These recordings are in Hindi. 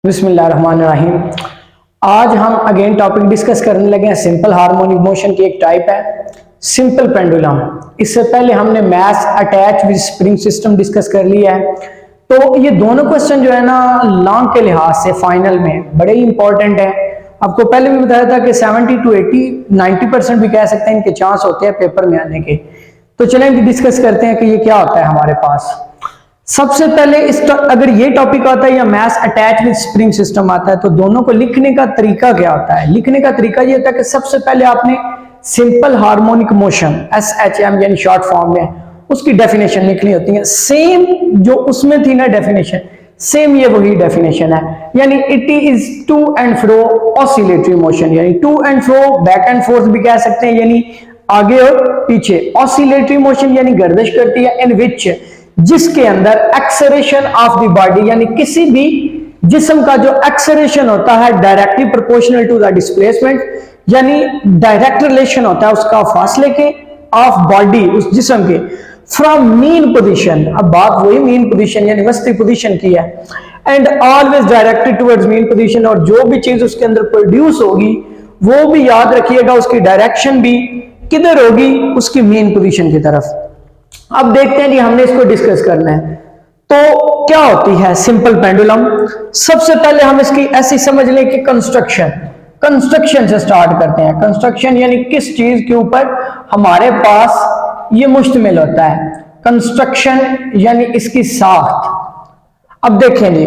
बिस्मिल्लाहिर्रहमानिर्रहीम। आज हम अगेन टॉपिक डिस्कस करने लगे हैं सिंपल हार्मोनिक मोशन की एक टाइप है सिंपल पेंडुलम। इससे पहले हमने मास attach with spring system discuss कर लिया है। तो ये दोनों क्वेश्चन जो है ना लॉन्ग के लिहाज से फाइनल में बड़े ही इंपॉर्टेंट है। आपको पहले भी बताया था कि 70 to 80 90% भी कह सकते हैं इनके चांस होते हैं पेपर में आने के। तो चलें डिस्कस करते हैं कि ये क्या होता है हमारे पास। सबसे पहले अगर ये टॉपिक आता है या मास अटैच विद स्प्रिंग सिस्टम आता है तो दोनों को लिखने का तरीका क्या होता है। लिखने का तरीका ये होता है कि सबसे पहले आपने सिंपल हार्मोनिक मोशन SHM यानी शॉर्ट फॉर्म में उसकी डेफिनेशन लिखनी होती है। सेम जो उसमें थी ना डेफिनेशन, सेम ये वही डेफिनेशन है। यानी it is to and fro oscillatory motion, यानी to and fro back and forth भी कह सकते हैं, यानी आगे और पीछे। ऑसिलेटरी मोशन यानी गर्दिश करती है, इन विच जिसके अंदर एक्सेलरेशन ऑफ द बॉडी यानी किसी भी जिस्म का जो एक्सेलरेशन होता है directly proportional to the displacement, यानी डायरेक्ट रिलेशन होता है उसका फासले के ऑफ बॉडी उस जिस्म के फ्रॉम मीन पोजीशन। अब बात वही मीन पोजीशन यानी वस्ती पोजीशन की है। And always directed towards mean position, और जो भी चीज उसके अंदर प्रोड्यूस होगी वो भी याद रखिएगा उसकी डायरेक्शन भी किधर होगी, उसकी मीन पोजीशन की तरफ। अब देखते हैं कि हमने इसको डिस्कस करना है। तो क्या होती है सिंपल पेंडुलम। सबसे पहले हम इसकी ऐसी समझ लें कि कंस्ट्रक्शन से स्टार्ट करते हैं। कंस्ट्रक्शन यानी किस चीज के ऊपर हमारे पास ये मुश्तमिल होता है। कंस्ट्रक्शन यानी इसकी साख्त। अब देखें जी,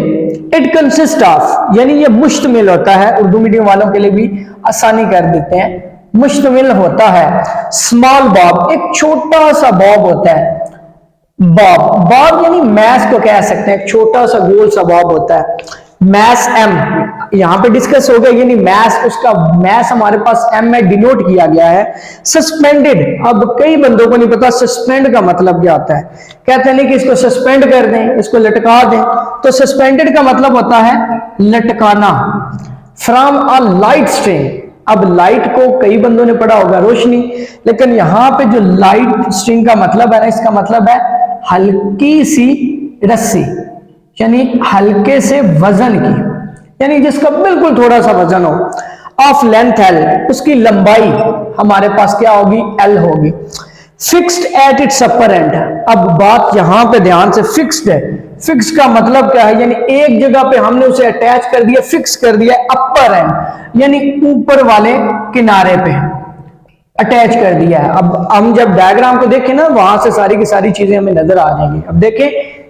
इट कंसिस्ट ऑफ यानी ये मुश्तमिल होता है, उर्दू मीडियम वालों के लिए भी आसानी कर देते हैं, मुश्तमिल होता है स्मॉल बॉब, एक छोटा सा बॉब होता है। बॉब यानी मैस को कह सकते हैं, एक छोटा सा गोल सा बॉब होता है। मैस M यहां पे डिस्कस हो गया, यानी मैस उसका मैस हमारे पास M में डिनोट किया गया है। सस्पेंडेड, अब कई बंदों को नहीं पता सस्पेंड का मतलब क्या होता है। कहते हैं नहीं कि इसको सस्पेंड कर दें, इसको लटका दें, तो सस्पेंडेड का मतलब होता है लटकाना। फ्रॉम अ लाइट स्ट्रिंग, अब लाइट को कई बंदों ने पढ़ा होगा रोशनी, लेकिन यहां पे जो लाइट स्ट्रिंग का मतलब है ना, इसका मतलब है हल्की सी रस्सी, यानी हल्के से वजन की, यानी जिसका बिल्कुल थोड़ा सा वजन हो। ऑफ लेंथ L, उसकी लंबाई हमारे पास क्या होगी, L होगी। Fixed at its upper and, अब बात यहां पे ध्यान से फिक्स्ड है। फिक्स का मतलब क्या है, यानी एक जगह पे हमने उसे अटैच कर दिया, फिक्स कर दिया, अपर एंड यानी ऊपर वाले किनारे पे अटैच कर दिया है। अब हम जब डायग्राम को देखें ना वहां से सारी की सारी चीजें हमें नजर आ जाएंगी। अब देखें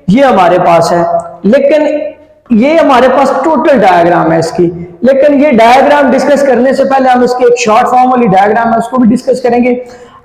ये हमारे पास है, लेकिन ये हमारे पास टोटल डायग्राम है इसकी, लेकिन ये डायग्राम डिस्कस करने से पहले हम इसकी एक शॉर्ट फॉर्म वाली डायग्राम है उसको भी डिस्कस करेंगे।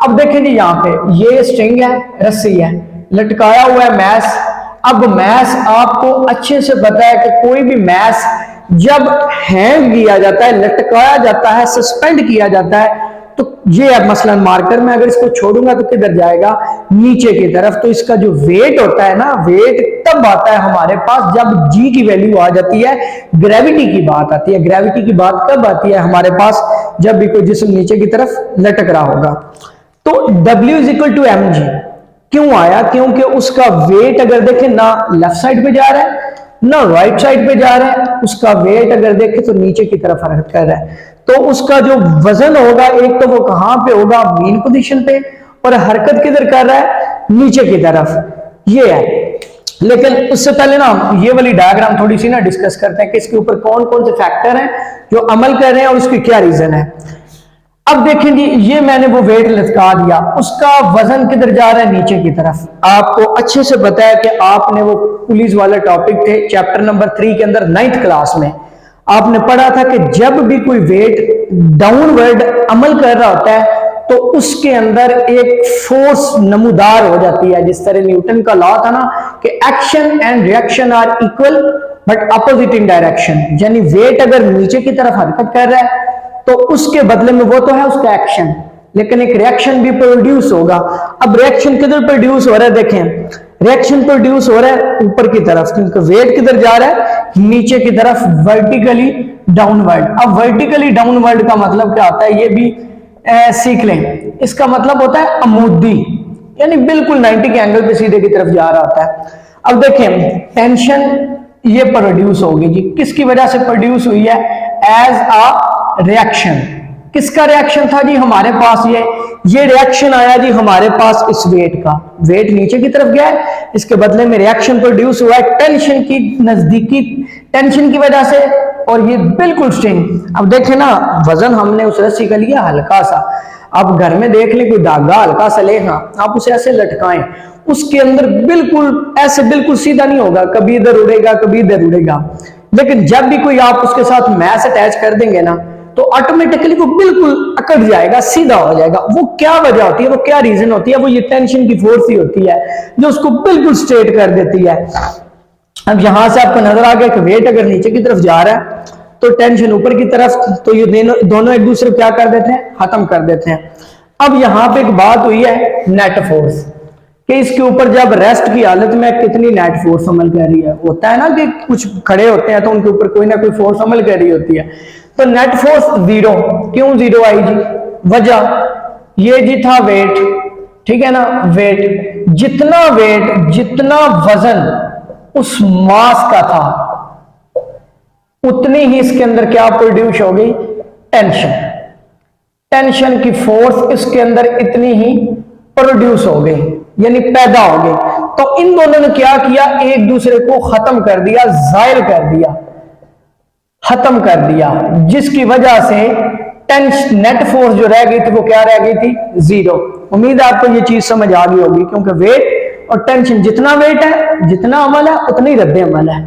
अब देखें जी यहाँ पे ये स्ट्रिंग है, रस्सी है, लटकाया हुआ है मैस। अब मैस आपको अच्छे से पता है कि कोई भी मैस जब हैंग किया जाता है, लटकाया जाता है, सस्पेंड किया जाता है, तो ये है मसलन मार्कर में अगर इसको छोड़ूंगा तो किधर जाएगा, नीचे की तरफ। तो इसका जो वेट होता है ना, वेट तब आता है हमारे पास जब G की वैल्यू आ जाती है, ग्रेविटी की बात आती है। ग्रेविटी की बात कब आती है हमारे पास, जब भी कोई जिस्म नीचे की तरफ लटक रहा होगा। तो W = mg क्यों आया, क्योंकि उसका वेट अगर देखें ना लेफ्ट साइड पे जा रहा है ना राइट साइड पे जा रहा है, उसका वेट अगर देखें तो नीचे की तरफ हरकत कर रहा है। तो उसका जो वजन होगा एक तो वो कहां पे होगा, मीन पोजीशन पे, और हरकत किधर कर रहा है, नीचे की तरफ। ये है, लेकिन उससे पहले ना ये वाली डायग्राम थोड़ी सी ना डिस्कस करते हैं कि इसके ऊपर कौन कौन से फैक्टर हैं जो अमल कर रहे हैं और उसकी क्या रीजन है। अब देखें जी, ये मैंने वो वेट लटका दिया, उसका वजन किधर जा रहा है, नीचे की तरफ। आपको अच्छे से पता है कि आपने वो पुलिस वाला टॉपिक थे चैप्टर नंबर 3 के अंदर 9th क्लास में आपने पढ़ा था कि जब भी कोई वेट डाउनवर्ड अमल कर रहा होता है तो उसके अंदर एक फोर्स नमूदार हो जाती है। जिस तरह न्यूटन का लॉ था ना कि action and reaction are equal but opposite in direction, यानी वेट अगर नीचे की तरफ हरकत कर रहा है तो उसके बदले में वो तो है उसका एक्शन, लेकिन एक रिएक्शन भी प्रोड्यूस होगा। अब रिएक्शन किधर प्रोड्यूस हो रहा है, देखें रिएक्शन प्रोड्यूस हो रहा है ऊपर की तरफ, क्योंकि वेट किधर जा रहा है, नीचे की तरफ, वर्टिकली डाउनवर्ड। अब वर्टिकली डाउनवर्ड का मतलब क्या होता है, ये भी सीख लें। इसका मतलब होता है अमूदी, यानी बिल्कुल 90 के एंगल पे सीधे की तरफ जा रहा होता है। अब देखें टेंशन ये प्रोड्यूस होगी जी। किसकी वजह से प्रोड्यूस हुई है? As a reaction. किसका रिएक्शन था जी? हमारे पास ये रिएक्शन आया जी हमारे पास इस वेट का। वेट नीचे की तरफ गया है, इसके बदले में रिएक्शन प्रोड्यूस हुआ है टेंशन की नजदीकी टेंशन की वजह से, और ये बिल्कुल स्ट्रिंग। अब देखें ना, वजन हमने उस रस्सी का लिया हल्का सा। अब घर में देख ले कोई धागा हल्का सा लेगा, आप उसे ऐसे लटकाएं, उसके अंदर बिल्कुल ऐसे बिल्कुल सीधा नहीं होगा, कभी इधर उड़ेगा कभी इधर उड़ेगा। लेकिन जब भी कोई आप उसके साथ मैश अटैच कर देंगे ना, तो ऑटोमेटिकली वो बिल्कुल अकड़ जाएगा, सीधा हो जाएगा। वो क्या वजह होती है, वो क्या रीजन होती है? वो ये टेंशन की फोर्स ही होती है जो उसको बिल्कुल स्ट्रेट कर देती है। अब यहां से आपको नजर आ गया कि वेट अगर नीचे की तरफ जा रहा है तो टेंशन ऊपर की तरफ, तो ये दोनों एक दूसरे को क्या कर देते हैं? खत्म कर देते हैं। अब यहां पे एक बात हुई है नेट फोर्स, कि इसके ऊपर जब रेस्ट की हालत में कितनी नेट फोर्स अमल कर रही है। होता है ना कि कुछ खड़े होते हैं तो उनके ऊपर कोई ना कोई फोर्स अमल कर रही होती है। तो नेट फोर्स 0। क्यों 0 आई जी? वजह ये जी था वेट, ठीक है ना, वेट। जितना वजन उस मास का था, उतनी ही इसके अंदर क्या प्रोड्यूस हो गई? टेंशन। टेंशन की फोर्स इसके अंदर इतनी ही प्रोड्यूस हो गई, यानी पैदा हो गई। तो इन दोनों ने क्या किया? एक दूसरे को खत्म कर दिया, जायल कर दिया, खत्म कर दिया, जिसकी वजह से टेंशन नेट फोर्स जो रह गई थी वो क्या रह गई थी? 0। उम्मीद है आपको ये चीज समझ आ गई होगी, क्योंकि वेट और टेंशन, जितना वेट है जितना अमल है उतनी रद्द अमल है।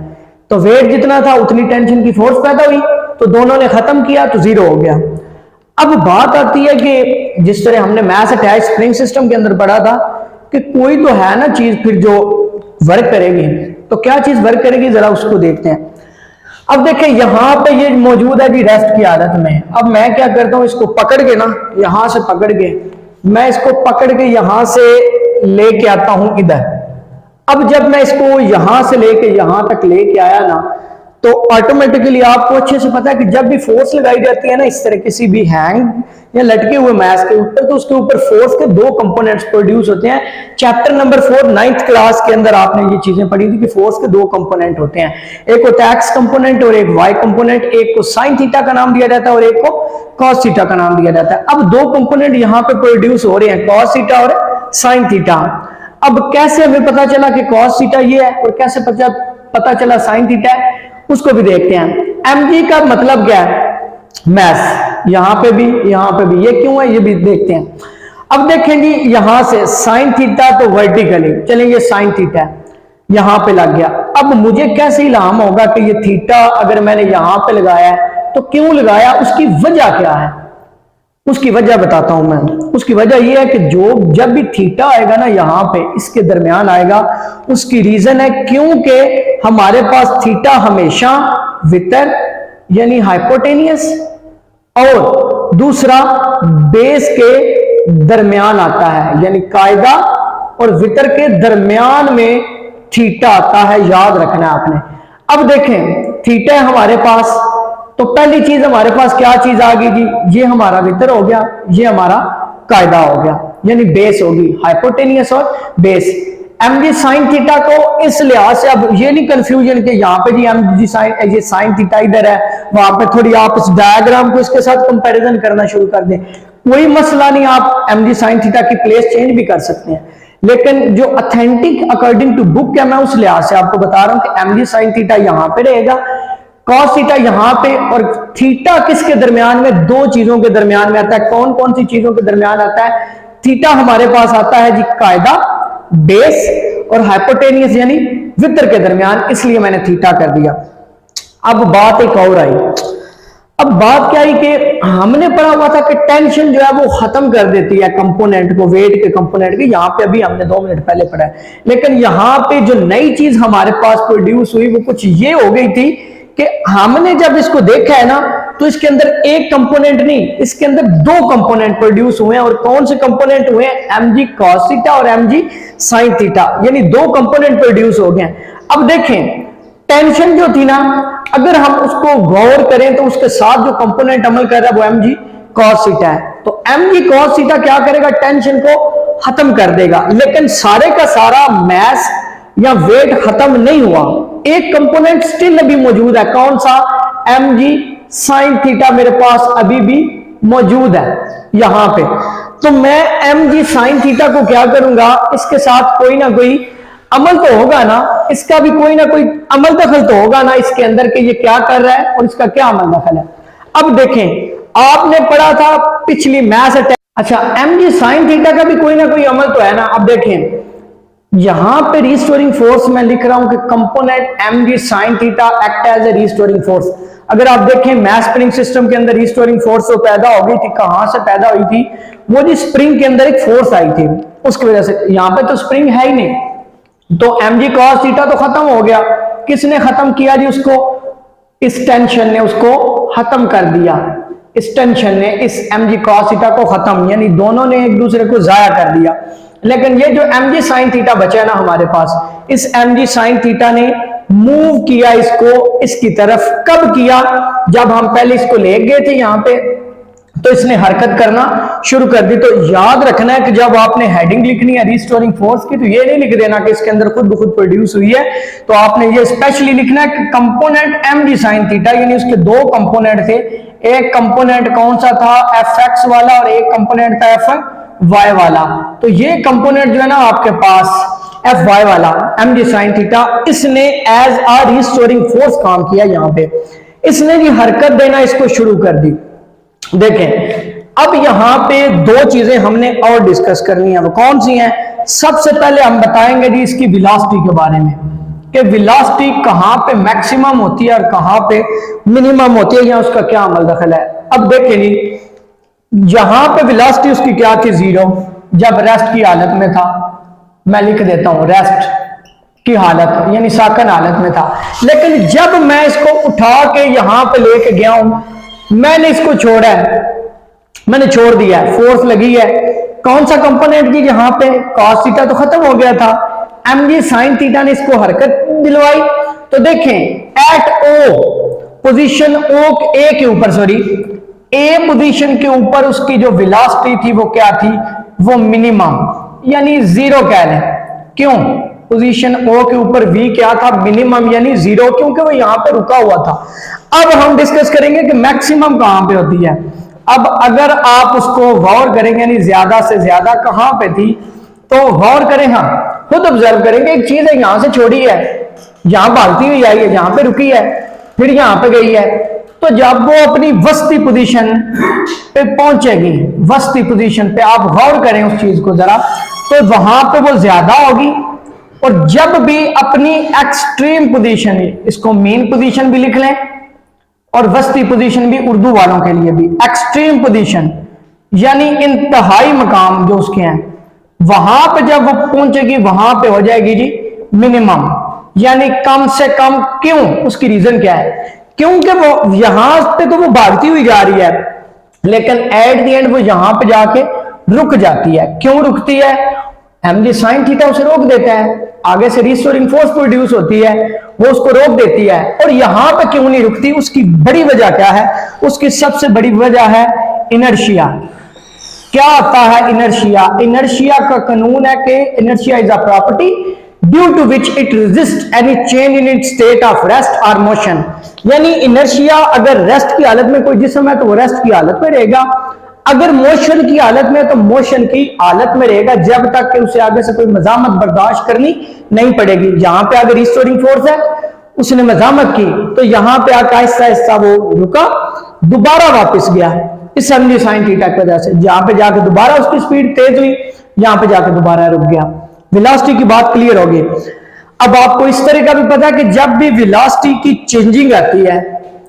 तो वेट जितना था उतनी टेंशन की फोर्स पैदा हुई, तो दोनों ने खत्म किया तो 0 हो गया। अब बात आती है कि जिस तरह हमने मैस अटैच स्प्रिंग सिस्टम के अंदर पढ़ा था कि कोई तो है ना चीज फिर जो वर्क करेगी, तो क्या चीज वर्क करेगी जरा उसको देखते हैं। अब देखें यहां पे ये मौजूद है जी रेस्ट की हालत में। अब मैं क्या करता हूं, इसको पकड़ के ना, यहां से पकड़ के मैं इसको पकड़ के यहां से लेके आता हूं इधर। अब जब मैं इसको यहां से लेके यहां तक लेके आया ना, तो ऑटोमेटिकली आपको अच्छे से पता है कि जब भी फोर्स लगाई जाती है ना इस तरह किसी भी हैंग या लटके हुए मैस के ऊपर, तो उसके ऊपर फोर्स के 2 कंपोनेंट्स प्रोड्यूस होते हैं। चैप्टर नंबर 4 9th क्लास के अंदर आपने ये चीजें पढ़ी थी कि फोर्स के 2 कंपोनेंट होते हैं, एक होता है एक्स कंपोनेंट और एक वाई कंपोनेंट। एक को साइन थीटा का नाम दिया जाता है और एक को कॉस थीटा का नाम दिया जाता है। अब 2 कंपोनेंट यहां पे प्रोड्यूस हो रहे हैं, कॉस थीटा और साइन थीटा। अब कैसे हमें पता चला कि कॉस थीटा ये है और कैसे पता चला साइन थीटा है, उसको भी देखते हैं। mg का मतलब क्या है? मैस। यहां पे भी ये क्यों है ये भी देखते हैं। अब देखें जी, यहां से साइन थीटा तो वर्टिकली चलेंगे, साइन थीटा यहां पे लग गया। अब मुझे कैसे इल्हाम होगा कि ये थीटा अगर मैंने यहां पे लगाया है तो क्यों लगाया, उसकी वजह क्या है? उसकी वजह बताता हूं मैं। उसकी वजह यह है कि जब भी थीटा आएगा ना यहां पे इसके दरमियान आएगा, उसकी रीजन है क्योंकि हमारे पास थीटा हमेशा वितर यानी हाइपोटेनियस और दूसरा बेस के दरमियान आता है, यानी कायदा और वितर के दरमियान में थीटा आता है, याद रखना है आपने। अब देखें थीटा है हमारे पास, तो पहली चीज हमारे पास क्या चीज आ गई जी? ये हमारा वितर हो गया, ये हमारा कायदा हो गया, यानी बेस होगी, हाइपोटेनियस और बेस। mg साइन थीटा को इस लिहाज से, अब ये नहीं कंफ्यूजन कि यहाँ पे जी mg साइन, ये साइन थीटा इधर है, वहां पे थोड़ी आप इस डायग्राम को इसके साथ कंपैरिजन करना शुरू कर दें, कोई मसला नहीं, आप mg साइन थीटा की प्लेस चेंज भी कर सकते हैं। लेकिन जो ऑथेंटिक अकॉर्डिंग टू बुक है, मैं उस लिहाज से आपको बता रहा हूं कि mg साइन थीटा यहां पे रहेगा, कॉस थीटा यहां पे, और थीटा किसके दरमियान में? 2 चीजों के दरमियान में आता है। कौन कौन सी चीजों के दरमियान आता है? थीटा हमारे पास आता है जी कायदा, बेस और हाइपोटेनियस यानी वितर के दरमियान, इसलिए मैंने थीटा कर दिया। अब बात एक और आई। अब बात क्या आई कि हमने पढ़ा हुआ था कि टेंशन जो है वो खत्म कर देती है कंपोनेंट को, वेट के कंपोनेंट के। यहां पे अभी हमने 2 मिनट पहले पढ़ा है, लेकिन यहां पे जो नई चीज हमारे पास प्रोड्यूस हुई वो कुछ ये हो गई थी कि हमने जब इसको देखा है ना, तो इसके अंदर एक कंपोनेंट नहीं, इसके अंदर 2 कंपोनेंट प्रोड्यूस हुए हैं। और कौन से कंपोनेंट हुए हैं? mg cos थीटा और mg sin थीटा, यानी 2 कंपोनेंट प्रोड्यूस हो गए हैं। अब देखें टेंशन जो थी ना, अगर हम उसको गौर करें तो उसके साथ जो कंपोनेंट अमल कर रहा है वो mg cos थीटा है। तो mg cos थीटा क्या करेगा? टेंशन को खत्म कर देगा। लेकिन सारे का सारा मैस या वेट खत्म नहीं हुआ, एक कंपोनेंट स्टिल अभी मौजूद है, कौन सा? mg sin थीटा मेरे पास अभी भी मौजूद है यहां पे। तो मैं mg sin थीटा को क्या करूंगा, इसके साथ कोई ना कोई अमल तो होगा ना, इसका भी कोई ना कोई अमल दखल तो होगा ना इसके अंदर के ये क्या कर रहा है और इसका क्या अमल दखल है। अब देखें, आपने पढ़ा था पिछली मैथ्स अटैच, अच्छा mg sin थीटा का भी कोई ना कोई अमल तो है ना। अब देखें यहां पे रिस्टोरिंग फोर्स मैं लिख रहा हूं कि component mg sin theta act as a restoring force. अगर आप देखें मैथ स्प्रिंग सिस्टम के अंदर रिस्टोरिंग फोर्स जो पैदा हो गई थी, कहां से पैदा हुई थी? वो जी स्प्रिंग के अंदर एक फोर्स आई थी, उसकी वजह से। यहां पे तो स्प्रिंग है ही नहीं, तो mg cos थीटा तो खत्म हो गया। किसने खत्म किया जी उसको? इस टेंशन ने उसको खत्म कर दिया, इस टेंशन ने इस mg cos थीटा को खत्म, यानी दोनों ने एक दूसरे को जाया कर दिया। लेकिन ये जो mg sin थीटा बचा ना हमारे पास, इस mg sin थीटा ने मूव किया इसको इसकी तरफ। कब किया? जब हम पहले इसको ले गए थे यहां पे, तो इसने हरकत करना शुरू कर दी। तो याद रखना है कि जब आपने हेडिंग लिखनी है रिस्टोरिंग फोर्स की, तो ये नहीं लिख देना कि इसके अंदर खुद ब खुद प्रोड्यूस हुई है, तो आपने ये स्पेशली लिखना है कि कंपोनेंट mg sin थीटा, यानी उसके दो कंपोनेंट थे। एक कंपोनेंट कौन सा था? fx वाला, और एक कंपोनेंट था fy वाला। तो ये कंपोनेंट जो है ना आपके पास fy वाला mg sin थीटा, इसने एज अ रिस्टोरिंग फोर्स काम किया यहां पे। इसने भी हरकत देना इसको शुरू कर दी। देखें अब यहां पे दो चीजें हमने और डिस्कस करनी है, वो कौन सी हैं? सबसे पहले हम बताएंगे जी इसकी वेलोसिटी के बारे में, कि वेलोसिटी कहां पे मैक्सिमम होती है और कहां पे मिनिमम होती है, या उसका क्या अमल दखल है। अब देखें जी, यहां पे वेलोसिटी उसकी क्या थी? 0, जब रेस्ट की हालत में था। मैं लिख देता हूं रेस्ट की हालत, यानी साकन हालत में था। लेकिन जब मैं इसको उठा के यहां पे लेके गया हूं, मैंने इसको छोड़ा है, मैंने छोड़ दिया है, फोर्स लगी है। कौन सा कंपोनेंट की? यहां पे cos थीटा तो खत्म हो गया था, mg sin थीटा ने इसको हरकत दिलवाई। तो देखें एट ओ पोजीशन, ओ ए के ऊपर, सॉरी ए पोजीशन के ऊपर उसकी जो वेलोसिटी थी वो क्या थी? वो मिनिमम, यानी 0 कह लें। क्यों? पोजीशन ओ के ऊपर v क्या था? मिनिमम, यानी 0, क्योंकि वो यहां पे रुका हुआ था। अब हम डिस्कस करेंगे कि मैक्सिमम कहां पे होती है। अब अगर आप उसको गौर करेंगे, यानी ज्यादा से ज्यादा कहां पे थी, तो गौर करें, हाँ खुद ऑब्जर्व करेंगे। एक चीज है यहां से छोड़ी है, यहां भागती हुई आई है, यहां पे रुकी है, फिर यहां पे गई है। तो जब वो अपनी वस्ती पोजीशन पे पहुंचेगी, वस्ती पोजीशन पे आप गौर करें उस चीज को जरा, तो वहां पे वो ज्यादा होगी। और जब भी अपनी एक्सट्रीम पोजीशन, इसको मेन पोजीशन भी लिख लें और वस्ती पोजीशन भी उर्दू वालों के लिए भी, एक्सट्रीम पोजीशन यानी इंतहाई मकाम जो उसके हैं, वहां पे जब वो पहुंचेगी वहां पे हो जाएगी जी मिनिमम, यानी कम से कम। क्यों? उसकी रीजन क्या है? क्योंकि वो यहां पे तो वो भागती हुई जा रही है, लेकिन एट द एंड वो यहां पे जाके रुक जाती है। क्यों रुकती है? mg sin थीटा उसे रोक देता है, आगे से रिस्टोरिंग फोर्स प्रोड्यूस होती है, वो उसको रोक देती है। और यहां पे क्यों नहीं रुकती? उसकी बड़ी वजह क्या है? उसकी सबसे बड़ी वजह है इनर्शिया। क्या आता है इनर्शिया? इनर्शिया का कानून है कि inertia is a property due to which it resist any change in its state of rest और मोशन। यानी इनर्शिया, अगर रेस्ट की हालत में कोई जिस्म है तो वो रेस्ट की हालत में रहेगा, अगर मोशन की हालत में तो मोशन की हालत में रहेगा, जब तक कि उसे आगे से कोई मजामत बर्दाश्त करनी नहीं पड़ेगी। यहां पे अगर रिस्टोरिंग फोर्स है, उसने मजामत की, तो यहां पे आकर आहिस्ता आहिस्ता वो रुका, दोबारा वापस गया इस mg sin थीटा की वजह से। यहां पे जाकर दोबारा उसकी स्पीड तेज हुई, यहां पे जाकर दोबारा रुक गया। वेलोसिटी की बात क्लियर होगी। अब आपको इस तरह का भी पता है कि जब भी वेलोसिटी की चेंजिंग आती है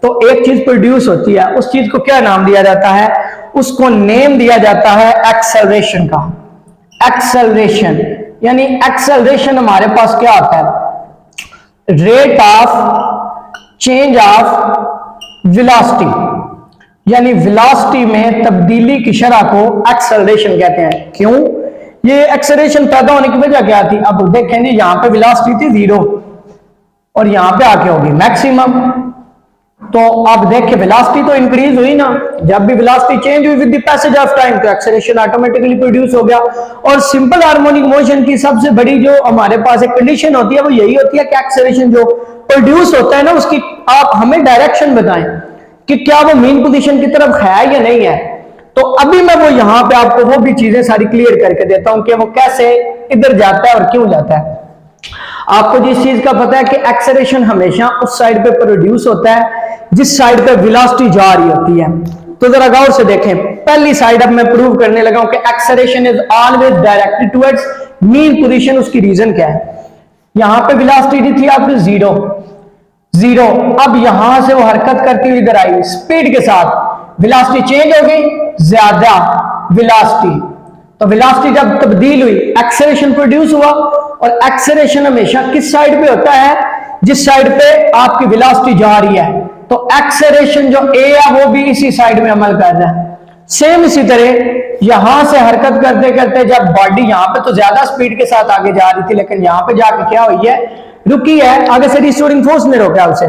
तो एक चीज प्रोड्यूस होती है, उस चीज को क्या नाम दिया जाता है? उसको नेम दिया जाता है एक्सेलरेशन का। एक्सेलरेशन यानी एक्सेलरेशन हमारे पास क्या आता है? Rate of change of velocity, यानी वेलोसिटी में तब्दीली की शरह को एक्सेलरेशन कहते हैं। क्यों? ये एक्सेलरेशन पैदा होने की वजह क्या थी? अब देखें जी, यहां पे वेलोसिटी थी 0 और यहां पे आके होगी मैक्सिमम। तो अब देखिए वेलोसिटी तो इंक्रीज हुई ना, जब भी वेलोसिटी चेंज हुई with the passage of time तो एक्सेलरेशन ऑटोमेटिकली प्रोड्यूस हो गया। और सिंपल हार्मोनिक मोशन की सबसे बड़ी जो हमारे पास एक कंडीशन होती है वो यही होती है कि एक्सेलरेशन जो प्रोड्यूस होता है ना, उसकी आप हमें डायरेक्शन बताएं कि क्या वो मेन पोजीशन की तरफ है या नहीं है। तो अभी मैं वो यहां पे आपको वो भी चीजें सारी क्लियर करके देता हूं कि वो कैसे इधर जाता है और क्यों जाता है। आपको जिस चीज का पता है कि एक्सेलरेशन हमेशा उस साइड पे प्रोड्यूस होता है जिस साइड पे वेलोसिटी जा रही होती है। तो जरा गौर से देखें, पहली साइड अब मैं प्रूव करने लगा हूं कि acceleration is always directed towards mean position. उसकी रीजन क्या है? यहां पे वेलोसिटी थी आपकी जीरो, अब यहां से वो हरकत करती हुई इधर आई स्पीड के साथ, वेलोसिटी चेंज हो गई, ज्यादा वेलोसिटी। तो वेलोसिटी जब तब्दील हुई, एक्सेलरेशन प्रोड्यूस हुआ, और एक्सेलरेशन हमेशा किस साइड पे होता है? जिस साइड पे आपकी वेलोसिटी जा रही है। तो एक्सेलरेशन जो ए है वो भी इसी साइड में अमल कर रहा है। सेम इसी तरह यहां से हरकत करते करते जब बॉडी यहां पे तो ज्यादा स्पीड के साथ आगे जा रही थी, लेकिन यहां पे जाके क्या हुई है? रुकी है, आगे से रिस्टोरिंग फोर्स ने रोका उसे,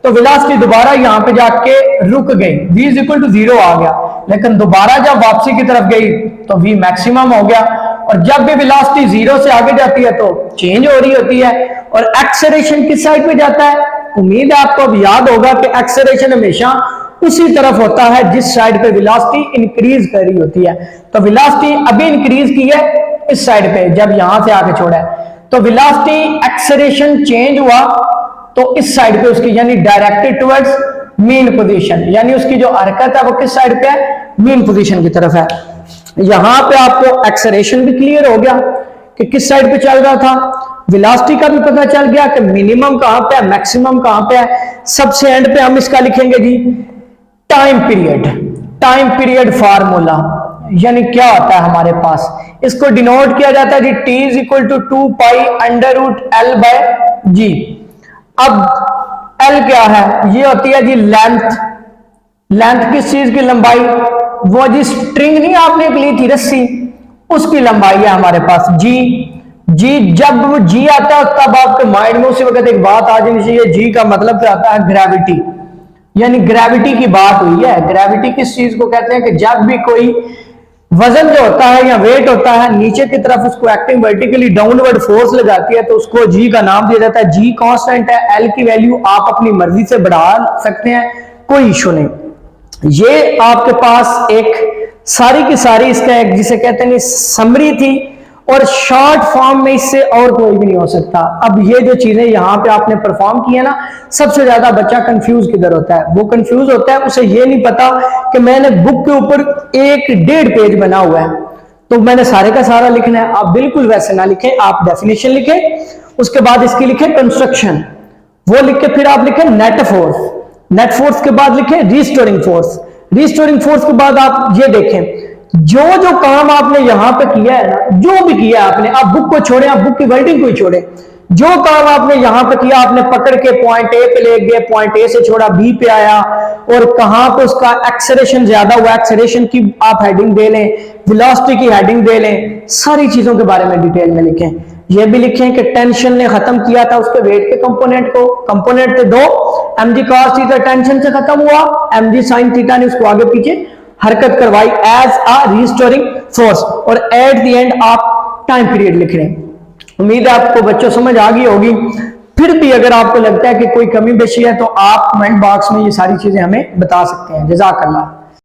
तो वेलोसिटी दोबारा यहां पे जाके रुक गई, v इज इक्वल टू 0 आ गया। लेकिन दोबारा जब वापसी की तरफ गई तो v मैक्सिमम हो गया, और जब भी वेलोसिटी 0 से आगे जाती है तो चेंज हो रही होती है। और एक्सेलरेशन किस साइड पे जाता है? उम्मीद है आपको अब याद होगा कि एक्सेलरेशन हमेशा उसी तरफ होता है जिस साइड पे वेलोसिटी इंक्रीज कर रही होती है। तो वेलोसिटी अभी इंक्रीज की है इस साइड पे, जब यहां से आके छोड़ा है, तो वेलोसिटी एक्सेलरेशन चेंज हुआ तो इस साइड पे उसकी, यानी डायरेक्टेड टुवर्ड्स मीन पोजीशन, यानी उसकी जो हरकत है वो किस साइड पे है? मीन पोजीशन की तरफ है। यहां पे आपको एक्सेलरेशन भी क्लियर हो गया कि किस साइड पे चल रहा था, वेलोसिटी का भी पता चल गया कि मिनिमम कहां पे है, मैक्सिमम कहां पे है। सबसे एंड पे हम इसका लिखेंगे जी टाइम पीरियड फार्मूला, यानी क्या होता है हमारे पास, इसको डिनोट किया जाता है जी t is equal to 2 pi under root L by g. अब L क्या है? ये होती है जी लेंथ किस चीज की लंबाई? वो जी स्ट्रिंग नहीं आपने ली थी, रस्सी, उसकी लंबाई है हमारे पास जी। जब वो जी आता है तब आपके माइंड में उसी वक्त एक बात आ जानी चाहिए, जी का मतलब क्या आता है? ग्रेविटी, यानी ग्रेविटी की बात हुई है। ग्रेविटी किस चीज को कहते हैं कि जब भी कोई वजन जो होता है या वेट होता है नीचे की तरफ उसको एक्टिंग वर्टिकली डाउनवर्ड फोर्स लगाती है, तो उसको जी का नाम दिया जाता है। जी कांस्टेंट है, एल की वैल्यू आप अपनी मर्जी से बढ़ा सकते हैं, कोई इशू नहीं। ये आपके पास एक सारी की सारी इसका एक जिसे कहते हैं समरी थी, और शॉर्ट फॉर्म में इससे और कोई भी नहीं हो सकता। अब ये जो चीजें यहां पे आपने परफॉर्म की है ना, सबसे ज्यादा बच्चा कंफ्यूज किधर होता है? वो कंफ्यूज होता है, उसे ये नहीं पता कि मैंने बुक के ऊपर 1.5 पेज बना हुआ है तो मैंने सारे का सारा लिखना है। आप बिल्कुल वैसे ना लिखें, आप डेफिनेशन लिखें, उसके बाद इसकी लिखें कंस्ट्रक्शन, वो लिख के फिर आप लिखें नेट फोर्स के बाद लिखें रिस्टोरिंग फोर्स के बाद आप ये देखें जो काम आपने यहां पे किया है ना, जो भी किया आपने, आप बुक को छोड़े, आप बुक की वर्डिंग को ही छोड़े, जो काम आपने यहां पे किया, आपने पकड़ के पॉइंट ए पे ले गए, पॉइंट ए से छोड़ा बी पे आया, और कहां पे उसका एक्सेलरेशन ज्यादा हुआ, एक्सेलरेशन की आप हेडिंग दे लें, वेलोसिटी की हेडिंग दे लें, सारी चीजों के बारे में डिटेल में लिखें। यह भी लिखें कि टेंशन ने खत्म किया था उसके वेट के कंपोनेंट को, कंपोनेंट थे 2, mg cos थीटा टेंशन से खत्म हुआ, mg sin थीटा ने उसको आगे पीछे हरकत करवाई एज अ रिस्टोरिंग फोर्स, और एट द एंड आप टाइम पीरियड लिख रहे हैं। उम्मीद है आपको बच्चों समझ आ गई होगी। फिर भी अगर आपको लगता है कि कोई कमी बेशी है तो आप कमेंट बॉक्स में ये सारी चीजें हमें बता सकते हैं। जज़ाकल्लाह।